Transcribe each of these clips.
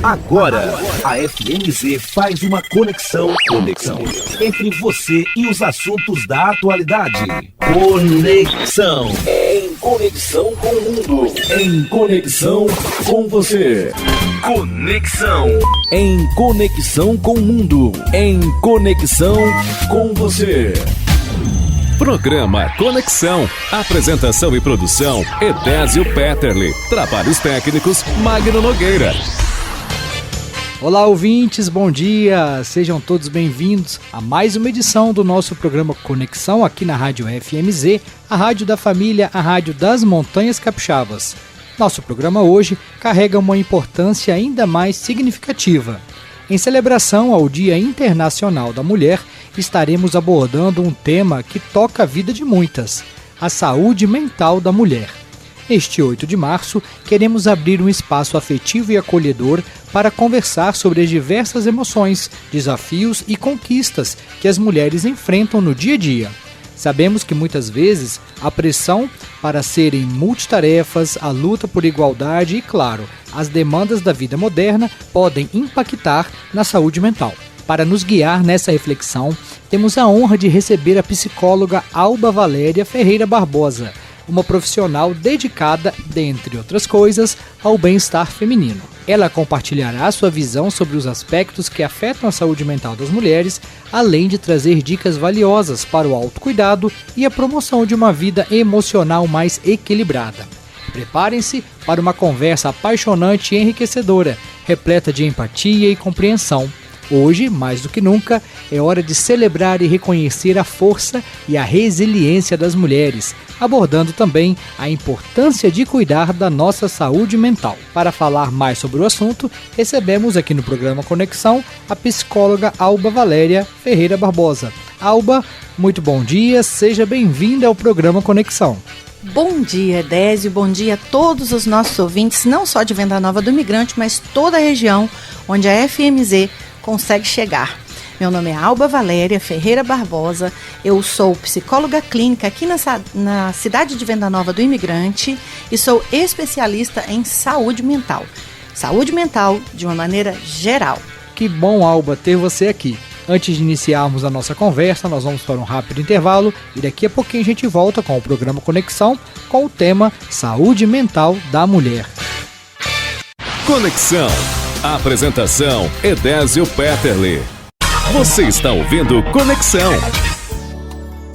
Agora, a FMZ faz uma conexão entre você e os assuntos da atualidade. Conexão. Em conexão com o mundo. Em conexão com você. Conexão. Em conexão com o mundo. Em conexão com você. Programa Conexão. Apresentação e produção, Edésio Petterle. Trabalhos técnicos, Magno Nogueira. Olá, ouvintes, bom dia! Sejam todos bem-vindos a mais uma edição do nosso programa Conexão aqui na Rádio FMZ, a rádio da família, a rádio das Montanhas Capixabas. Nosso programa hoje carrega uma importância ainda mais significativa. Em celebração ao Dia Internacional da Mulher, estaremos abordando um tema que toca a vida de muitas: a saúde mental da mulher. Neste 8 de março, queremos abrir um espaço afetivo e acolhedor para conversar sobre as diversas emoções, desafios e conquistas que as mulheres enfrentam no dia a dia. Sabemos que muitas vezes a pressão para serem multitarefas, a luta por igualdade e, claro, as demandas da vida moderna podem impactar na saúde mental. Para nos guiar nessa reflexão, temos a honra de receber a psicóloga Alba Valéria Ferreira Barbosa, uma profissional dedicada, dentre outras coisas, ao bem-estar feminino. Ela compartilhará sua visão sobre os aspectos que afetam a saúde mental das mulheres, além de trazer dicas valiosas para o autocuidado e a promoção de uma vida emocional mais equilibrada. Preparem-se para uma conversa apaixonante e enriquecedora, repleta de empatia e compreensão. Hoje, mais do que nunca, é hora de celebrar e reconhecer a força e a resiliência das mulheres, abordando também a importância de cuidar da nossa saúde mental. Para falar mais sobre o assunto, recebemos aqui no programa Conexão a psicóloga Alba Valéria Ferreira Barbosa. Alba, muito bom dia, seja bem-vinda ao programa Conexão. Bom dia, Edésio, bom dia a todos os nossos ouvintes, não só de Venda Nova do Imigrante, mas toda a região onde a FMZ consegue chegar. Meu nome é Alba Valéria Ferreira Barbosa, eu sou psicóloga clínica aqui na cidade de Venda Nova do Imigrante e sou especialista em saúde mental. Saúde mental de uma maneira geral. Que bom, Alba, ter você aqui. Antes de iniciarmos a nossa conversa, nós vamos para um rápido intervalo e daqui a pouquinho a gente volta com o programa Conexão com o tema Saúde Mental da Mulher. Conexão. Apresentação, Edésio Petterle. Você está ouvindo Conexão.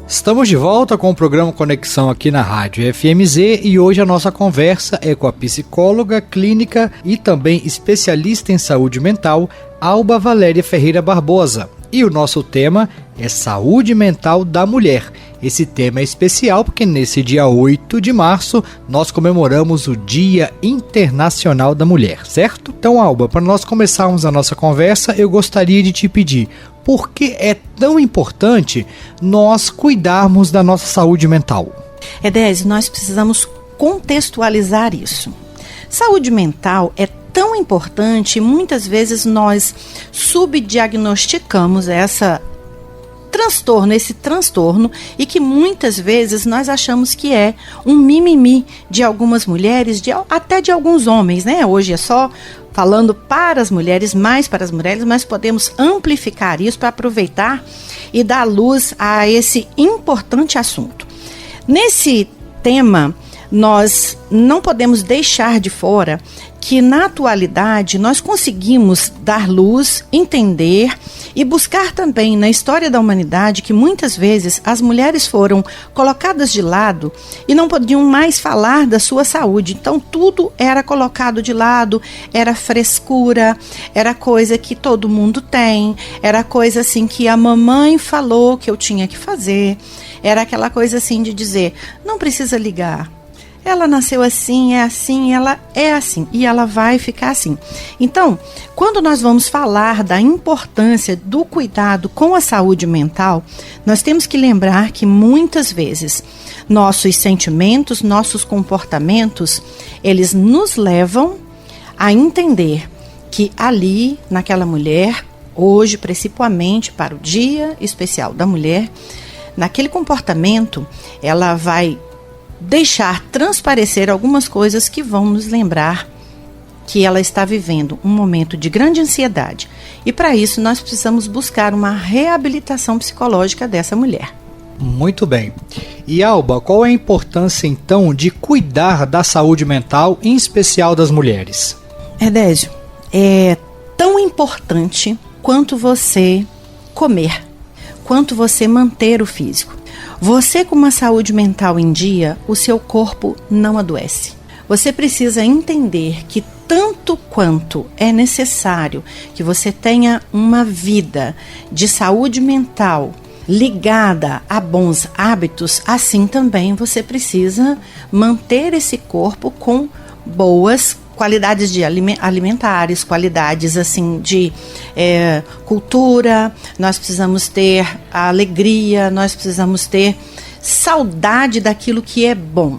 Estamos de volta com o programa Conexão aqui na Rádio FMZ e hoje a nossa conversa é com a psicóloga clínica e também especialista em saúde mental, Alba Valéria Ferreira Barbosa. E o nosso tema é saúde mental da mulher. Esse tema é especial porque nesse dia 8 de março nós comemoramos o Dia Internacional da Mulher, certo? Então, Alba, para nós começarmos a nossa conversa, eu gostaria de te pedir por que é tão importante nós cuidarmos da nossa saúde mental? Edésio, nós precisamos contextualizar isso. Saúde mental é tão importante, muitas vezes nós subdiagnosticamos esse transtorno e que muitas vezes nós achamos que é um mimimi de algumas mulheres, até de alguns homens, né? Hoje é só falando para as mulheres, mais para as mulheres, mas podemos amplificar isso para aproveitar e dar luz a esse importante assunto. Nesse tema, nós não podemos deixar de fora que na atualidade nós conseguimos dar luz, entender e buscar também na história da humanidade que muitas vezes as mulheres foram colocadas de lado e não podiam mais falar da sua saúde. Então tudo era colocado de lado, era frescura, era coisa que todo mundo tem, era coisa assim que a mamãe falou que eu tinha que fazer, era aquela coisa assim de dizer, não precisa ligar. Ela nasceu assim, ela é assim e ela vai ficar assim. Então, quando nós vamos falar da importância do cuidado com a saúde mental, nós temos que lembrar que muitas vezes nossos sentimentos, nossos comportamentos, eles nos levam a entender que ali, naquela mulher, hoje, principalmente para o Dia Especial da Mulher, naquele comportamento, ela vai deixar transparecer algumas coisas que vão nos lembrar que ela está vivendo um momento de grande ansiedade. E para isso nós precisamos buscar uma reabilitação psicológica dessa mulher. Muito bem. E Alba, qual é a importância então de cuidar da saúde mental, em especial das mulheres? Edésio, é tão importante quanto você comer, quanto você manter o físico. Você com uma saúde mental em dia, o seu corpo não adoece. Você precisa entender que tanto quanto é necessário que você tenha uma vida de saúde mental ligada a bons hábitos, assim também você precisa manter esse corpo com boas qualidades de alimentares, qualidades assim de cultura. Nós precisamos ter a alegria, nós precisamos ter saudade daquilo que é bom.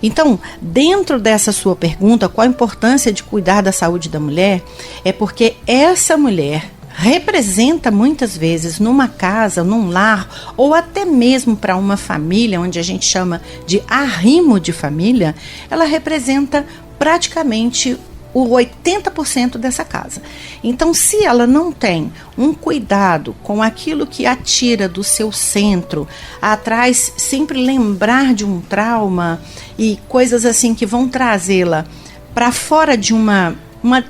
Então, dentro dessa sua pergunta, qual a importância de cuidar da saúde da mulher? É porque essa mulher representa muitas vezes numa casa, num lar, ou até mesmo para uma família, onde a gente chama de arrimo de família, ela representa praticamente o 80% dessa casa. Então, se ela não tem um cuidado com aquilo que a tira do seu centro, atrás sempre lembrar de um trauma e coisas assim que vão trazê-la para fora de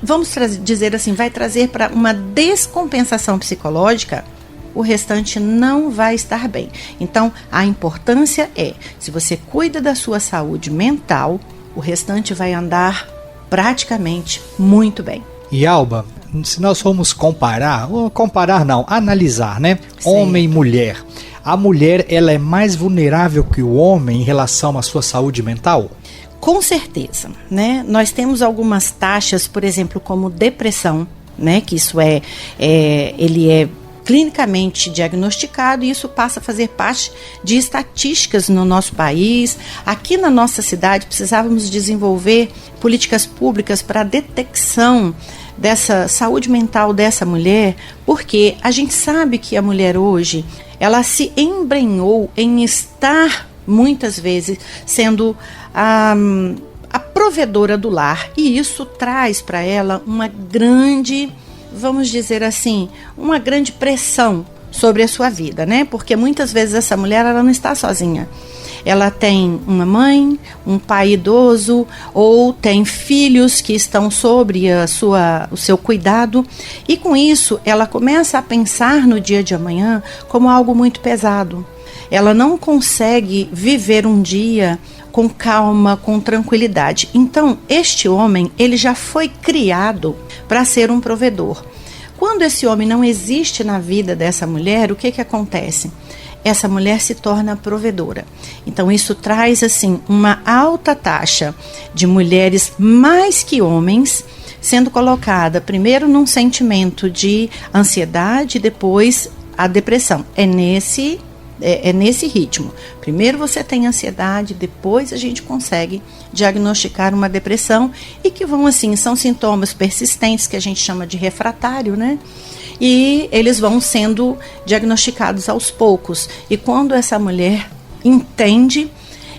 vamos dizer assim, vai trazer para uma descompensação psicológica, o restante não vai estar bem. Então, a importância é, se você cuida da sua saúde mental, o restante vai andar praticamente muito bem. E Alba, se nós formos analisar, né? Certo. Homem e mulher. A mulher, ela é mais vulnerável que o homem em relação à sua saúde mental? Com certeza, né? Nós temos algumas taxas, por exemplo, como depressão, né? Que isso ele é clinicamente diagnosticado e isso passa a fazer parte de estatísticas no nosso país. Aqui na nossa cidade precisávamos desenvolver políticas públicas para a detecção dessa saúde mental dessa mulher, porque a gente sabe que a mulher hoje, ela se embrenhou em estar muitas vezes sendo a provedora do lar, e isso traz para ela uma grande, vamos dizer assim, uma grande pressão sobre a sua vida, né? Porque muitas vezes essa mulher, ela não está sozinha. Ela tem uma mãe, um pai idoso, ou tem filhos que estão sobre o seu cuidado, e com isso ela começa a pensar no dia de amanhã como algo muito pesado. Ela não consegue viver um dia com calma, com tranquilidade. Então, este homem, ele já foi criado para ser um provedor. Quando esse homem não existe na vida dessa mulher, o que acontece? Essa mulher se torna provedora. Então, isso traz, assim, uma alta taxa de mulheres mais que homens sendo colocada primeiro num sentimento de ansiedade, depois a depressão. É nesse ritmo. Primeiro você tem ansiedade, depois a gente consegue diagnosticar uma depressão, e que vão assim, são sintomas persistentes que a gente chama de refratário, né? E eles vão sendo diagnosticados aos poucos. E quando essa mulher entende,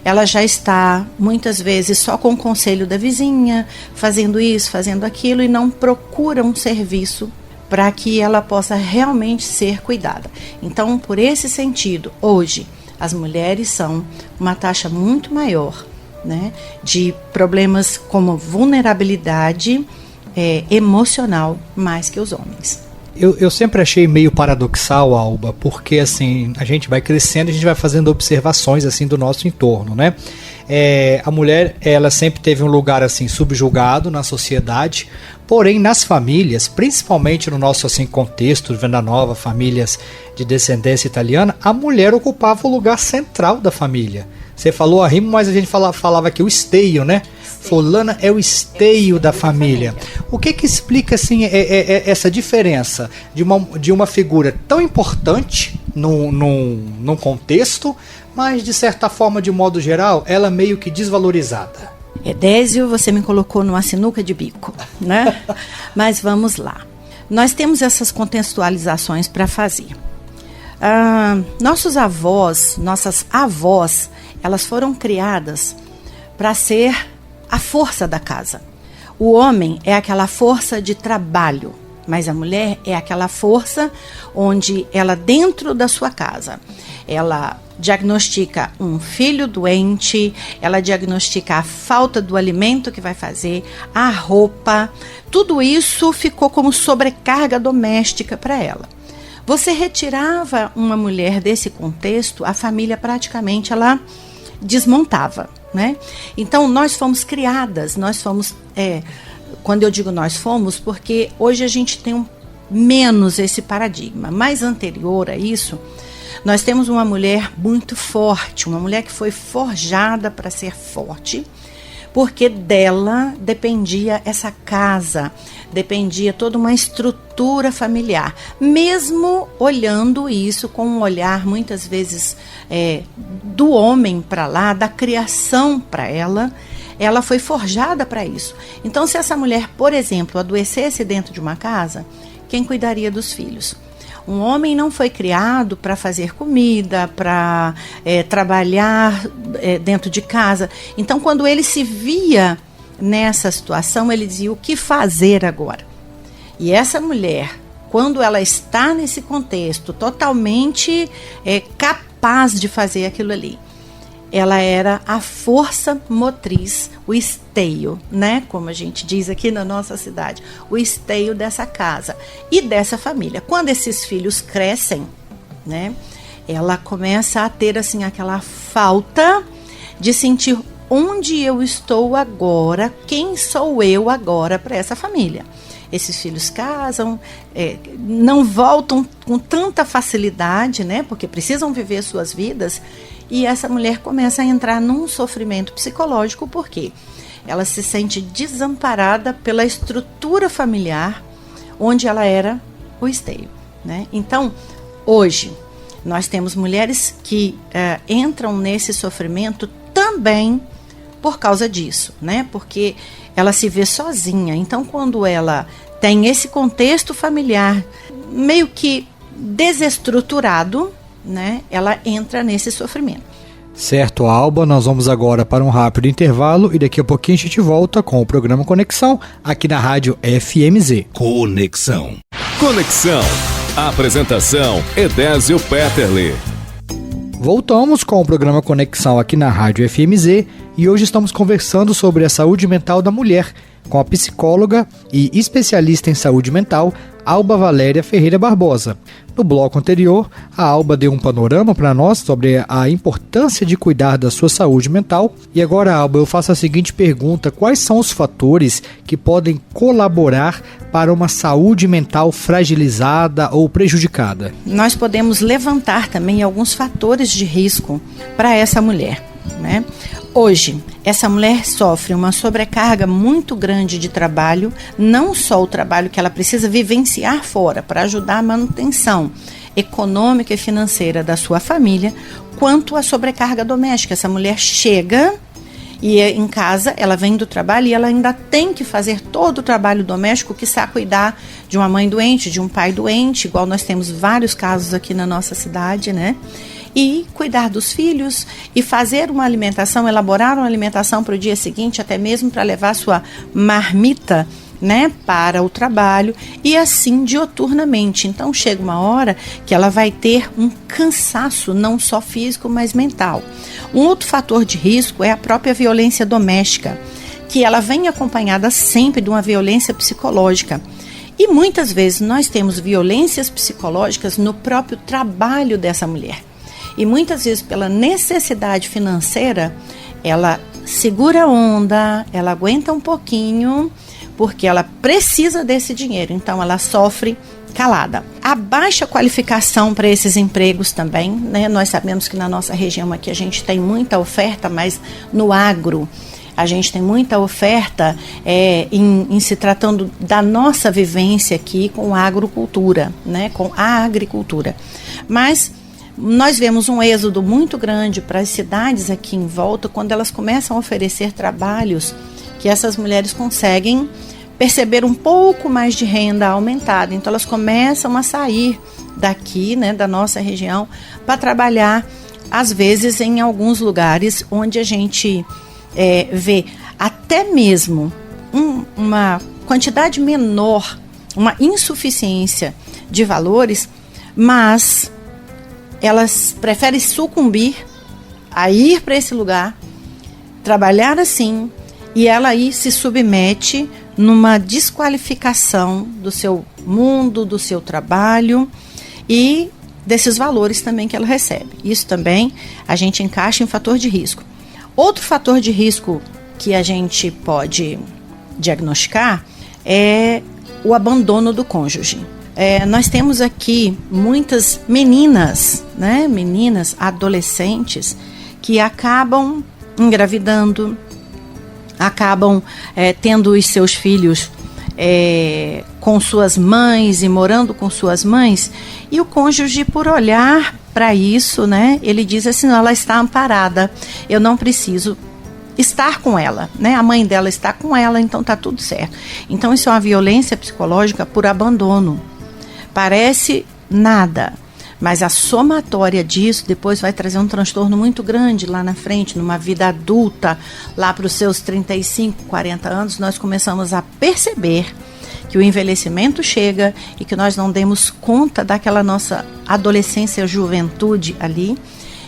ela já está muitas vezes só com o conselho da vizinha, fazendo isso, fazendo aquilo, e não procura um serviço para que ela possa realmente ser cuidada. Então, por esse sentido, hoje, as mulheres são uma taxa muito maior, né, de problemas como vulnerabilidade emocional, mais que os homens. Eu sempre achei meio paradoxal, Alba, porque assim, a gente vai crescendo e a gente vai fazendo observações assim do nosso entorno, né? A mulher, ela sempre teve um lugar assim subjugado na sociedade, porém nas famílias, principalmente no nosso assim contexto, Venda Nova, famílias de descendência italiana, a mulher ocupava o lugar central da família. Você falou arrimo, mas a gente falava aqui o esteio, né? Fulana é o esteio da família. O que explica assim essa diferença de uma figura tão importante num contexto, mas de certa forma, de modo geral, ela meio que desvalorizada? Edésio, você me colocou numa sinuca de bico, né? Mas vamos lá. Nós temos essas contextualizações para fazer. Nossas avós, elas foram criadas para ser a força da casa. O homem é aquela força de trabalho, mas a mulher é aquela força onde ela, dentro da sua casa, ela diagnostica um filho doente, ela diagnostica a falta do alimento que vai fazer, a roupa, tudo isso ficou como sobrecarga doméstica para ela. Você retirava uma mulher desse contexto, a família praticamente ela desmontava, né? Então nós fomos criadas, quando eu digo nós fomos, porque hoje a gente tem menos esse paradigma, mas anterior a isso, nós temos uma mulher muito forte, uma mulher que foi forjada para ser forte, porque dela dependia essa casa, dependia toda uma estrutura familiar. Mesmo olhando isso com um olhar, muitas vezes, do homem para lá, da criação para ela foi forjada para isso. Então, se essa mulher, por exemplo, adoecesse dentro de uma casa, quem cuidaria dos filhos? Um homem não foi criado para fazer comida, para trabalhar dentro de casa. Então, quando ele se via nessa situação, ele dizia: o que fazer agora? E essa mulher, quando ela está nesse contexto totalmente capaz de fazer aquilo ali, ela era a força motriz, o esteio, né? Como a gente diz aqui na nossa cidade, o esteio dessa casa e dessa família. Quando esses filhos crescem, né? Ela começa a ter assim aquela falta de sentir onde eu estou agora, quem sou eu agora para essa família. Esses filhos casam, não voltam com tanta facilidade, né? Porque precisam viver suas vidas. E essa mulher começa a entrar num sofrimento psicológico, porque ela se sente desamparada pela estrutura familiar onde ela era o esteio, né? Então, hoje, nós temos mulheres que entram nesse sofrimento também por causa disso, né? Porque ela se vê sozinha. Então, quando ela tem esse contexto familiar meio que desestruturado, né, ela entra nesse sofrimento. Certo, Alba, nós vamos agora para um rápido intervalo e daqui a pouquinho a gente volta com o programa Conexão aqui na Rádio FMZ. Conexão. Conexão. Apresentação: Edésio Petterle. Voltamos com o programa Conexão aqui na Rádio FMZ e hoje estamos conversando sobre a saúde mental da mulher com a psicóloga e especialista em saúde mental, Alba Valéria Ferreira Barbosa. No bloco anterior, a Alba deu um panorama para nós sobre a importância de cuidar da sua saúde mental. E agora, Alba, eu faço a seguinte pergunta: quais são os fatores que podem colaborar para uma saúde mental fragilizada ou prejudicada? Nós podemos levantar também alguns fatores de risco para essa mulher, né? Hoje, essa mulher sofre uma sobrecarga muito grande de trabalho, não só o trabalho que ela precisa vivenciar fora para ajudar a manutenção econômica e financeira da sua família, quanto a sobrecarga doméstica. Essa mulher chega e em casa, ela vem do trabalho e ela ainda tem que fazer todo o trabalho doméstico, que está a cuidar de uma mãe doente, de um pai doente, igual nós temos vários casos aqui na nossa cidade, né? E cuidar dos filhos e fazer uma alimentação, elaborar uma alimentação para o dia seguinte, até mesmo para levar sua marmita, né, para o trabalho, e assim dioturnamente. Então chega uma hora que ela vai ter um cansaço, não só físico, mas mental. Um outro fator de risco é a própria violência doméstica, que ela vem acompanhada sempre de uma violência psicológica. E muitas vezes nós temos violências psicológicas no próprio trabalho dessa mulher. E muitas vezes, pela necessidade financeira, ela segura a onda, ela aguenta um pouquinho, porque ela precisa desse dinheiro. Então, ela sofre calada. A baixa qualificação para esses empregos também, né? Nós sabemos que na nossa região aqui a gente tem muita oferta, mas no agro a gente tem muita oferta em se tratando da nossa vivência aqui com a agricultura, né? Com a agricultura. Mas nós vemos um êxodo muito grande para as cidades aqui em volta, quando elas começam a oferecer trabalhos que essas mulheres conseguem perceber um pouco mais de renda aumentada. Então elas começam a sair daqui, né, da nossa região, para trabalhar, às vezes, em alguns lugares onde a gente vê até mesmo uma quantidade menor, uma insuficiência de valores, mas elas preferem sucumbir a ir para esse lugar, trabalhar assim, e ela aí se submete numa desqualificação do seu mundo, do seu trabalho e desses valores também que ela recebe. Isso também a gente encaixa em fator de risco. Outro fator de risco que a gente pode diagnosticar é o abandono do cônjuge. Nós temos aqui muitas meninas, né? Meninas, adolescentes, que acabam engravidando, acabam tendo os seus filhos com suas mães e morando com suas mães, e o cônjuge, por olhar para isso, né, ele diz assim: não, ela está amparada, eu não preciso estar com ela, né? A mãe dela está com ela, então tá tudo certo. Então isso é uma violência psicológica por abandono. Parece nada, mas a somatória disso depois vai trazer um transtorno muito grande lá na frente, numa vida adulta, lá para os seus 35, 40 anos, nós começamos a perceber que o envelhecimento chega e que nós não demos conta daquela nossa adolescência, juventude ali,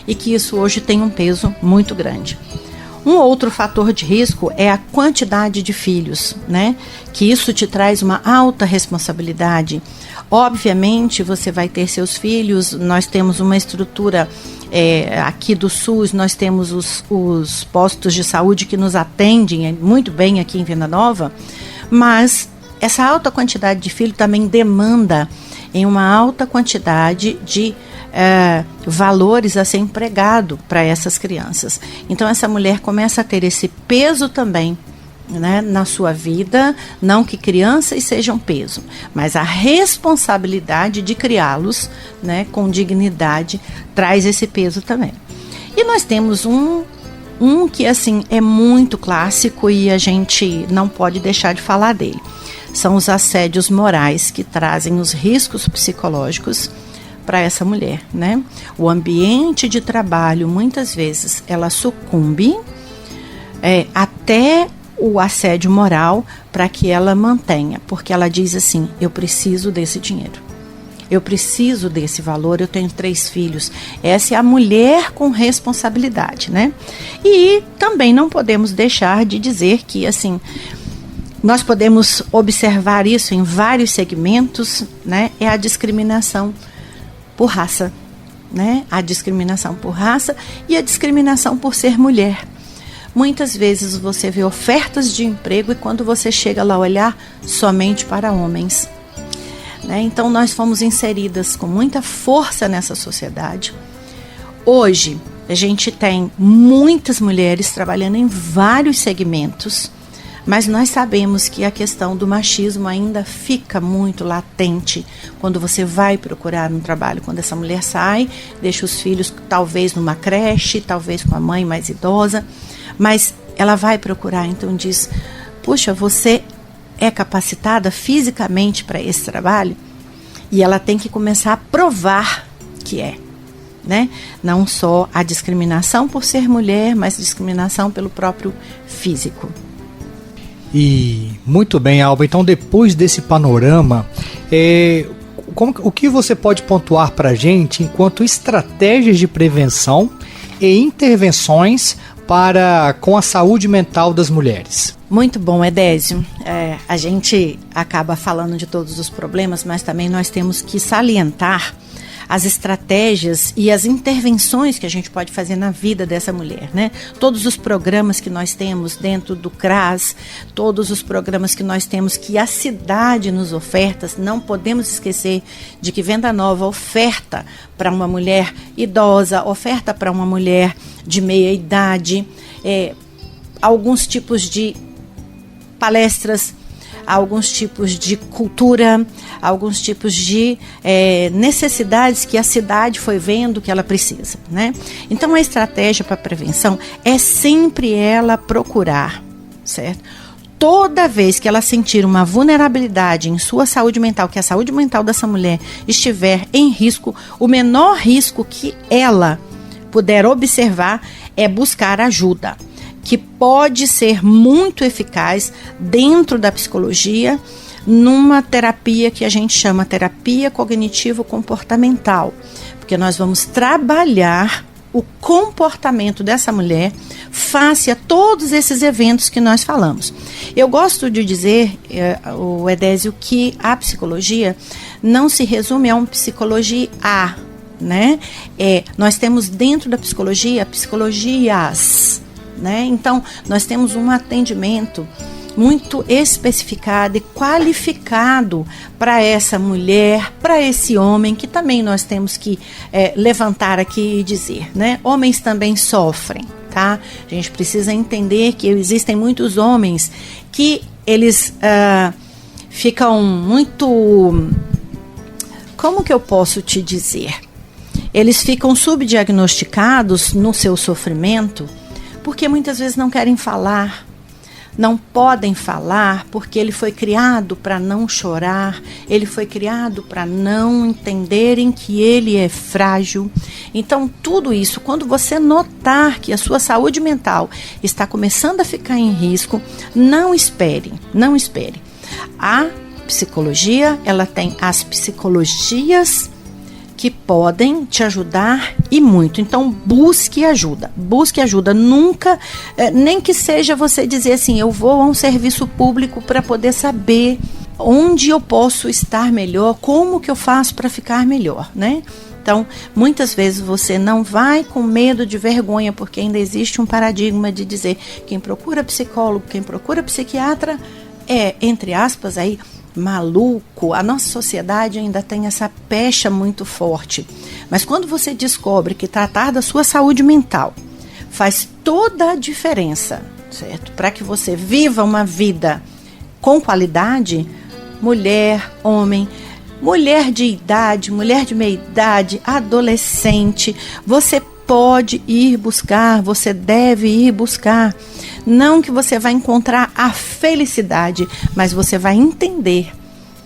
e que isso hoje tem um peso muito grande. Um outro fator de risco é a quantidade de filhos, né? Que isso te traz uma alta responsabilidade. Obviamente, você vai ter seus filhos, nós temos uma estrutura aqui do SUS, nós temos os postos de saúde que nos atendem muito bem aqui em Venda Nova, mas essa alta quantidade de filhos também demanda em uma alta quantidade de valores a ser empregado para essas crianças. Então essa mulher começa a ter esse peso também, né, na sua vida, não que crianças sejam peso, mas a responsabilidade de criá-los, né, com dignidade traz esse peso também. E nós temos um que assim é muito clássico e a gente não pode deixar de falar dele. São os assédios morais que trazem os riscos psicológicos para essa mulher, né? O ambiente de trabalho, muitas vezes, ela sucumbe até o assédio moral para que ela mantenha, porque ela diz assim: eu preciso desse dinheiro, eu preciso desse valor, eu tenho 3 filhos. Essa é a mulher com responsabilidade, né? E também não podemos deixar de dizer que, assim, nós podemos observar isso em vários segmentos, né? É a discriminação por raça, né? A discriminação por raça e a discriminação por ser mulher. Muitas vezes você vê ofertas de emprego e quando você chega lá olhar, somente para homens, né? Então nós fomos inseridas com muita força nessa sociedade. Hoje a gente tem muitas mulheres trabalhando em vários segmentos, mas nós sabemos que a questão do machismo ainda fica muito latente quando você vai procurar um trabalho. Quando essa mulher sai, deixa os filhos talvez numa creche, talvez com a mãe mais idosa, mas ela vai procurar, então diz: puxa, você é capacitada fisicamente para esse trabalho? E ela tem que começar a provar que é, né? Não só a discriminação por ser mulher, mas discriminação pelo próprio físico. E muito bem, Alba, então depois desse panorama, o que você pode pontuar para a gente enquanto estratégias de prevenção e intervenções com a saúde mental das mulheres? Muito bom, Edésio. A gente acaba falando de todos os problemas, mas também nós temos que salientar as estratégias e as intervenções que a gente pode fazer na vida dessa mulher, né? Todos os programas que nós temos dentro do CRAS, todos os programas que nós temos que a cidade nos oferta, não podemos esquecer de que Venda Nova oferta para uma mulher idosa, oferta para uma mulher de meia idade, alguns tipos de palestras, alguns tipos de cultura, alguns tipos de necessidades que a cidade foi vendo que ela precisa, né? Então a estratégia para prevenção é sempre ela procurar, certo? Toda vez que ela sentir uma vulnerabilidade em sua saúde mental, que a saúde mental dessa mulher estiver em risco, o menor risco que ela puder observar é buscar ajuda. que pode ser muito eficaz dentro da psicologia, numa terapia que a gente chama terapia cognitivo-comportamental, porque nós vamos trabalhar o comportamento dessa mulher face a todos esses eventos que nós falamos. Eu gosto de dizer, o Edésio, que a psicologia não se resume a uma psicologia A, né? Nós temos dentro da psicologia psicologias, né? Então, nós temos um atendimento muito especificado e qualificado para essa mulher, para esse homem, que também nós temos que levantar aqui e dizer, né? Homens também sofrem, tá? A gente precisa entender que existem muitos homens que eles ficam muito... Como que eu posso te dizer? Eles ficam subdiagnosticados no seu sofrimento porque muitas vezes não querem falar, não podem falar porque ele foi criado para não chorar, ele foi criado para não entenderem que ele é frágil. Então, tudo isso, quando você notar que a sua saúde mental está começando a ficar em risco, não espere, não espere. A psicologia, ela tem as psicologias que podem te ajudar e muito. Então, busque ajuda. Busque ajuda. Nunca, nem que seja você dizer assim, eu vou a um serviço público para poder saber onde eu posso estar melhor, como que eu faço para ficar melhor, né? Então, muitas vezes você não vai com medo de vergonha, porque ainda existe um paradigma de dizer quem procura psicólogo, quem procura psiquiatra entre aspas, aí, maluco. A nossa sociedade ainda tem essa pecha muito forte. Mas quando você descobre que tratar da sua saúde mental faz toda a diferença, certo? Para que você viva uma vida com qualidade, mulher, homem, mulher de idade, mulher de meia idade, adolescente, você pode ir buscar, você deve ir buscar. Não que você vai encontrar a felicidade, mas você vai entender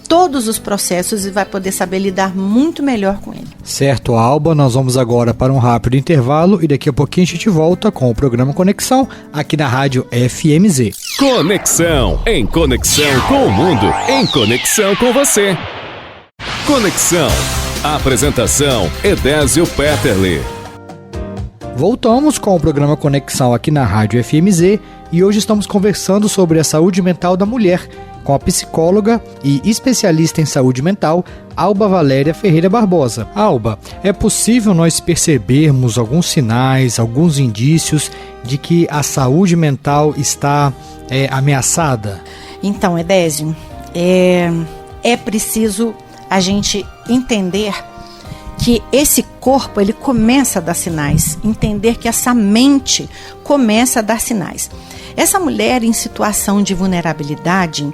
todos os processos e vai poder saber lidar muito melhor com ele. Certo, Alba, nós vamos agora para um rápido intervalo e daqui a pouquinho a gente volta com o programa Conexão aqui na Rádio FMZ. Conexão, em conexão com o mundo, em conexão com você. Conexão, apresentação Edésio Petterle. Voltamos com o programa Conexão aqui na Rádio FMZ e hoje estamos conversando sobre a saúde mental da mulher com a psicóloga e especialista em saúde mental, Alba Valéria Ferreira Barbosa. Alba, é possível nós percebermos alguns sinais, alguns indícios de que a saúde mental está ameaçada? Então, Edésio, é preciso a gente entender que esse corpo, ele começa a dar sinais, entender que essa mente começa a dar sinais. Essa mulher em situação de vulnerabilidade,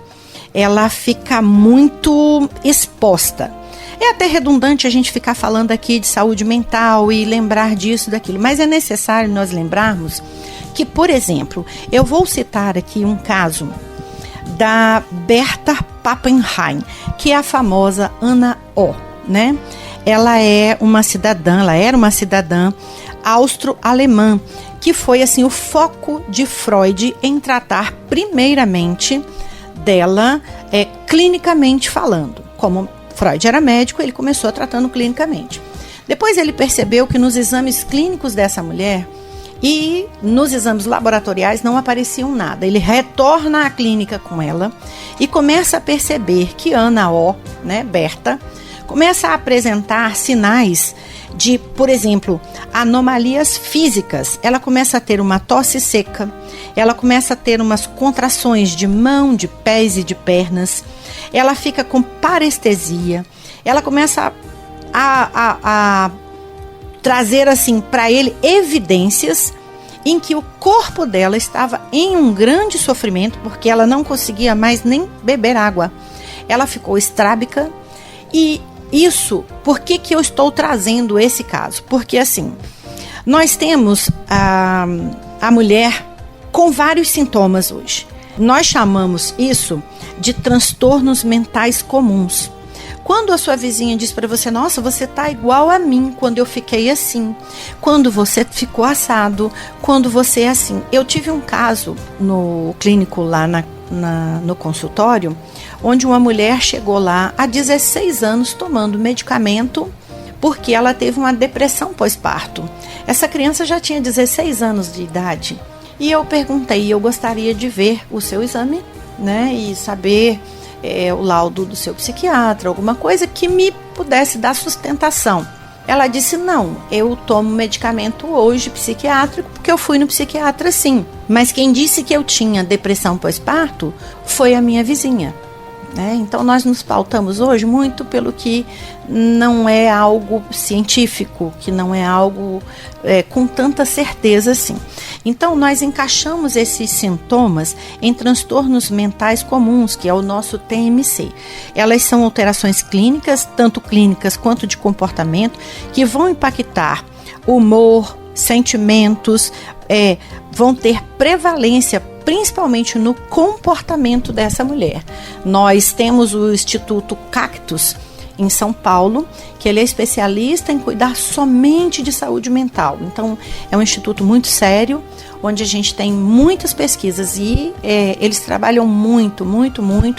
ela fica muito exposta. É até redundante a gente ficar falando aqui de saúde mental e lembrar disso, daquilo, mas é necessário nós lembrarmos que, por exemplo, eu vou citar aqui um caso da Berta Pappenheim, que é a famosa Ana O, né? Ela era uma cidadã austro-alemã, que foi assim o foco de Freud em tratar primeiramente dela clinicamente falando. Como Freud era médico, ele começou tratando clinicamente. Depois ele percebeu que nos exames clínicos dessa mulher e nos exames laboratoriais não apareciam nada. Ele retorna à clínica com ela e começa a perceber que Ana O, né, Berta, começa a apresentar sinais de, por exemplo, anomalias físicas. Ela começa a ter uma tosse seca, ela começa a ter umas contrações de mão, de pés e de pernas, ela fica com parestesia, ela começa a trazer assim para ele evidências em que o corpo dela estava em um grande sofrimento, porque ela não conseguia mais nem beber água. Ela ficou estrábica. E isso, por que eu estou trazendo esse caso? Porque assim, nós temos a mulher com vários sintomas hoje. Nós chamamos isso de transtornos mentais comuns. Quando a sua vizinha diz para você, nossa, você tá igual a mim quando eu fiquei assim, quando você ficou assado, quando você é assim. Eu tive um caso no clínico lá no consultório, onde uma mulher chegou lá há 16 anos tomando medicamento porque ela teve uma depressão pós-parto. Essa criança já tinha 16 anos de idade. E eu perguntei, eu gostaria de ver o seu exame, né, e saber o laudo do seu psiquiatra, alguma coisa que me pudesse dar sustentação. Ela disse, não, eu tomo medicamento hoje psiquiátrico porque eu fui no psiquiatra sim. Mas quem disse que eu tinha depressão pós-parto foi a minha vizinha. Então nós nos pautamos hoje muito pelo que não é algo científico, que não é algo com tanta certeza assim. Então nós encaixamos esses sintomas em transtornos mentais comuns, que é o nosso TMC. Elas são alterações clínicas, tanto clínicas quanto de comportamento, que vão impactar humor, sentimentos, vão ter prevalência principalmente no comportamento dessa mulher. Nós temos o Instituto Cactus em São Paulo, que ele é especialista em cuidar somente de saúde mental. Então, é um instituto muito sério, onde a gente tem muitas pesquisas e eles trabalham muito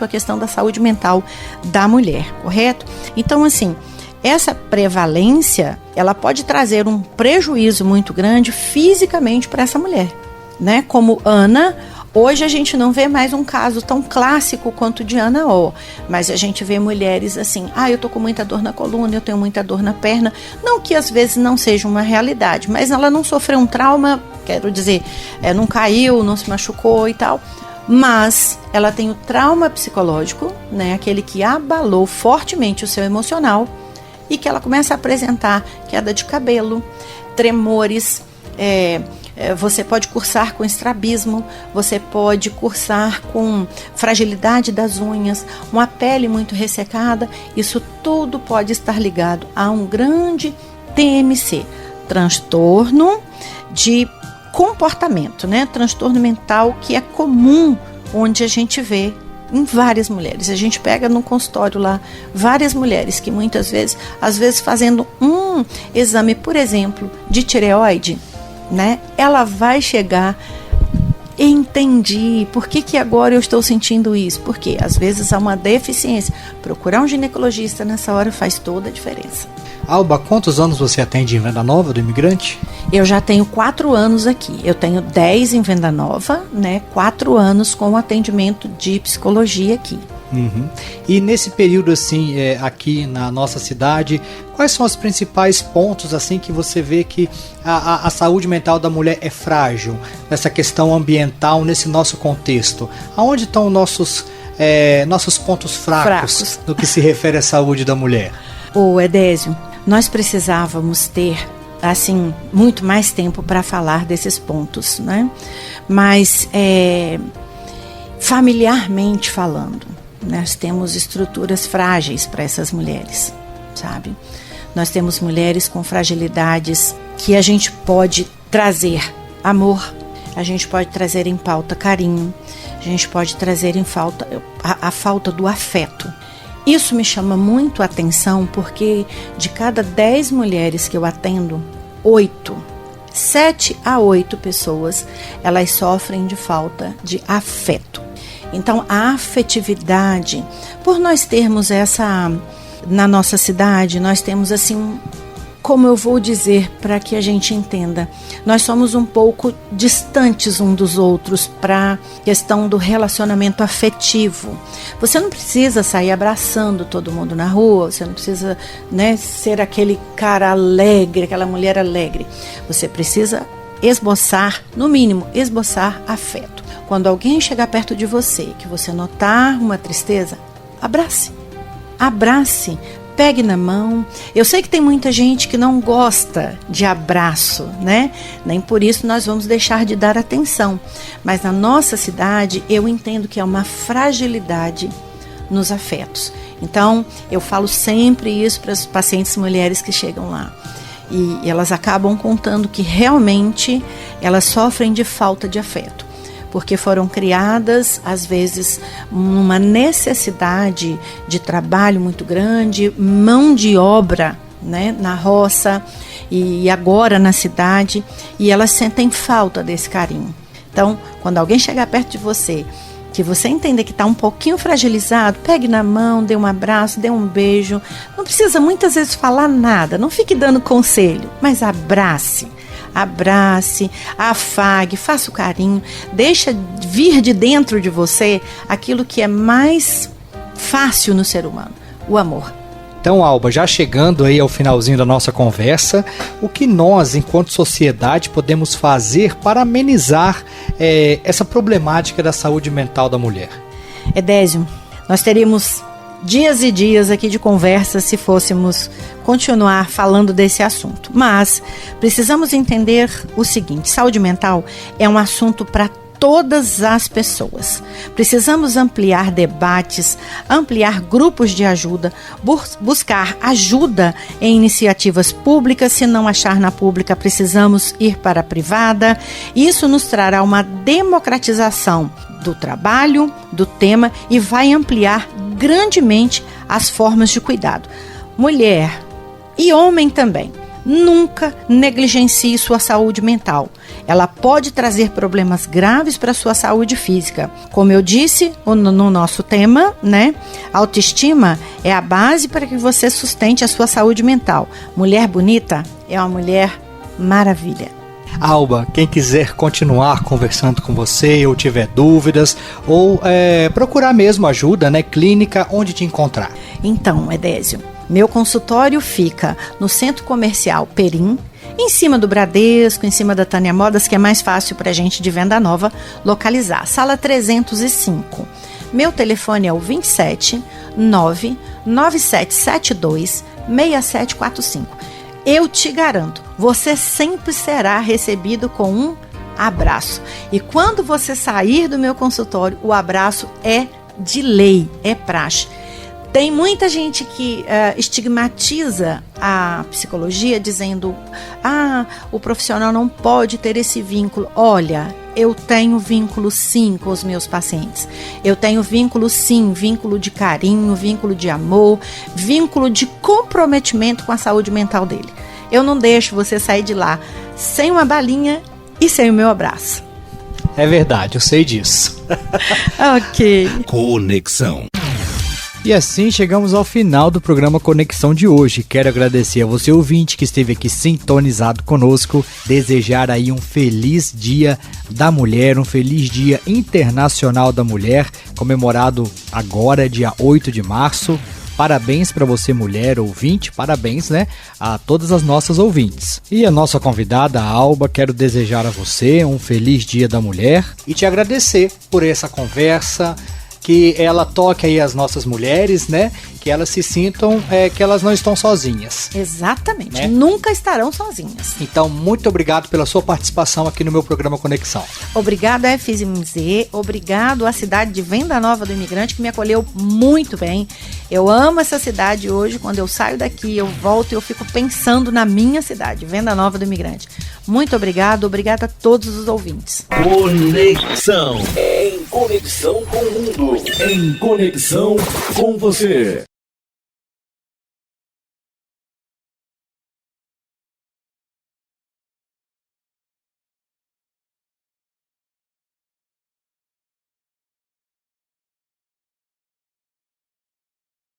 a questão da saúde mental da mulher, correto? Então, assim, essa prevalência, ela pode trazer um prejuízo muito grande fisicamente para essa mulher, né? Como Ana. Hoje a gente não vê mais um caso tão clássico quanto de Ana O, mas a gente vê mulheres assim, eu tô com muita dor na coluna, eu tenho muita dor na perna, não que às vezes não seja uma realidade, mas ela não sofreu um trauma, quero dizer, não caiu, não se machucou e tal, mas ela tem o trauma psicológico, né, aquele que abalou fortemente o seu emocional e que ela começa a apresentar queda de cabelo, tremores, você pode cursar com estrabismo, você pode cursar com fragilidade das unhas, uma pele muito ressecada. Isso tudo pode estar ligado a um grande TMC, transtorno de comportamento, né? Transtorno mental que é comum, onde a gente vê em várias mulheres. A gente pega no consultório lá várias mulheres que muitas vezes, às vezes fazendo um exame, por exemplo, de tireoide, né? Ela vai chegar, entendi, por que agora eu estou sentindo isso? Porque às vezes há uma deficiência. Procurar um ginecologista nessa hora faz toda a diferença. Alba, quantos anos você atende em Venda Nova do Imigrante? Eu já tenho 4 anos aqui. Eu tenho 10 em Venda Nova, né? 4 anos com atendimento de psicologia aqui. Uhum. E nesse período assim, aqui na nossa cidade, quais são os principais pontos assim que você vê que a saúde mental da mulher é frágil nessa questão ambiental, nesse nosso contexto? Aonde estão nossos pontos fracos no que se refere à saúde da mulher? Ô Edésio, nós precisávamos ter assim muito mais tempo para falar desses pontos, né? Mas familiarmente falando, nós temos estruturas frágeis para essas mulheres, sabe? Nós temos mulheres com fragilidades que a gente pode trazer amor, a gente pode trazer em pauta carinho, a gente pode trazer em falta a falta do afeto. Isso me chama muito a atenção porque de cada 10 mulheres que eu atendo, 7 a 8 pessoas, elas sofrem de falta de afeto. Então, a afetividade, por nós termos na nossa cidade, nós temos assim, como eu vou dizer para que a gente entenda, nós somos um pouco distantes um dos outros para a questão do relacionamento afetivo. Você não precisa sair abraçando todo mundo na rua, você não precisa, né, ser aquele cara alegre, aquela mulher alegre. Você precisa esboçar, no mínimo, esboçar afeto. Quando alguém chegar perto de você, que você notar uma tristeza, abrace, pegue na mão. Eu sei que tem muita gente que não gosta de abraço, né? Nem por isso nós vamos deixar de dar atenção. Mas na nossa cidade, eu entendo que é uma fragilidade nos afetos. Então, eu falo sempre isso para as pacientes mulheres que chegam lá. E elas acabam contando que realmente elas sofrem de falta de afeto. porque foram criadas, às vezes, numa necessidade de trabalho muito grande, mão de obra, né, na roça e agora na cidade, e elas sentem falta desse carinho. Então, quando alguém chegar perto de você, que você entender que está um pouquinho fragilizado, pegue na mão, dê um abraço, dê um beijo. Não precisa muitas vezes falar nada, não fique dando conselho, mas abrace, afague, faça o carinho, deixa vir de dentro de você aquilo que é mais fácil no ser humano, o amor. Então, Alba, já chegando aí ao finalzinho da nossa conversa, o que nós, enquanto sociedade, podemos fazer para amenizar essa problemática da saúde mental da mulher? Edésio, nós teríamos dias e dias aqui de conversa se fôssemos continuar falando desse assunto. Mas precisamos entender o seguinte: saúde mental é um assunto para todas as pessoas. Precisamos ampliar debates, ampliar grupos de ajuda, buscar ajuda em iniciativas públicas. Se não achar na pública, precisamos ir para a privada. Isso nos trará uma democratização do trabalho, do tema, e vai ampliar grandemente as formas de cuidado. Mulher e homem também. Nunca negligencie sua saúde mental. Ela pode trazer problemas graves para a sua saúde física. Como eu disse no nosso tema, né? Autoestima é a base para que você sustente a sua saúde mental. Mulher bonita é uma mulher maravilha. Alba, quem quiser continuar conversando com você, ou tiver dúvidas, ou procurar mesmo ajuda, né, clínica, onde te encontrar? Então, Edésio, meu consultório fica no Centro Comercial Perim, em cima do Bradesco, em cima da Tânia Modas, que é mais fácil para a gente de Venda Nova localizar. Sala 305. Meu telefone é o 27 99772 6745. Eu te garanto, você sempre será recebido com um abraço. E quando você sair do meu consultório, o abraço é de lei, é praxe. Tem muita gente que estigmatiza a psicologia dizendo: o profissional não pode ter esse vínculo. Olha, eu tenho vínculo sim com os meus pacientes. Eu tenho vínculo sim, vínculo de carinho, vínculo de amor, vínculo de comprometimento com a saúde mental dele. Eu não deixo você sair de lá sem uma balinha e sem o meu abraço. É verdade, eu sei disso. Ok. Conexão. E assim chegamos ao final do programa Conexão de hoje. Quero agradecer a você, ouvinte, que esteve aqui sintonizado conosco. Desejar aí um feliz Dia da Mulher, um feliz Dia Internacional da Mulher, comemorado agora, dia 8 de março. Parabéns para você, mulher ouvinte, parabéns, né, a todas as nossas ouvintes. E a nossa convidada, a Alba, quero desejar a você um feliz Dia da Mulher e te agradecer por essa conversa, que ela toque aí as nossas mulheres, né? Que elas se sintam que elas não estão sozinhas. Exatamente, né? Nunca estarão sozinhas. Então, muito obrigado pela sua participação aqui no meu programa Conexão. Obrigado à FMZ, obrigado à cidade de Venda Nova do Imigrante, que me acolheu muito bem. Eu amo essa cidade hoje. Quando eu saio daqui, eu volto e eu fico pensando na minha cidade, Venda Nova do Imigrante. Muito obrigado a todos os ouvintes. Conexão. Em conexão com o mundo. Em conexão com você.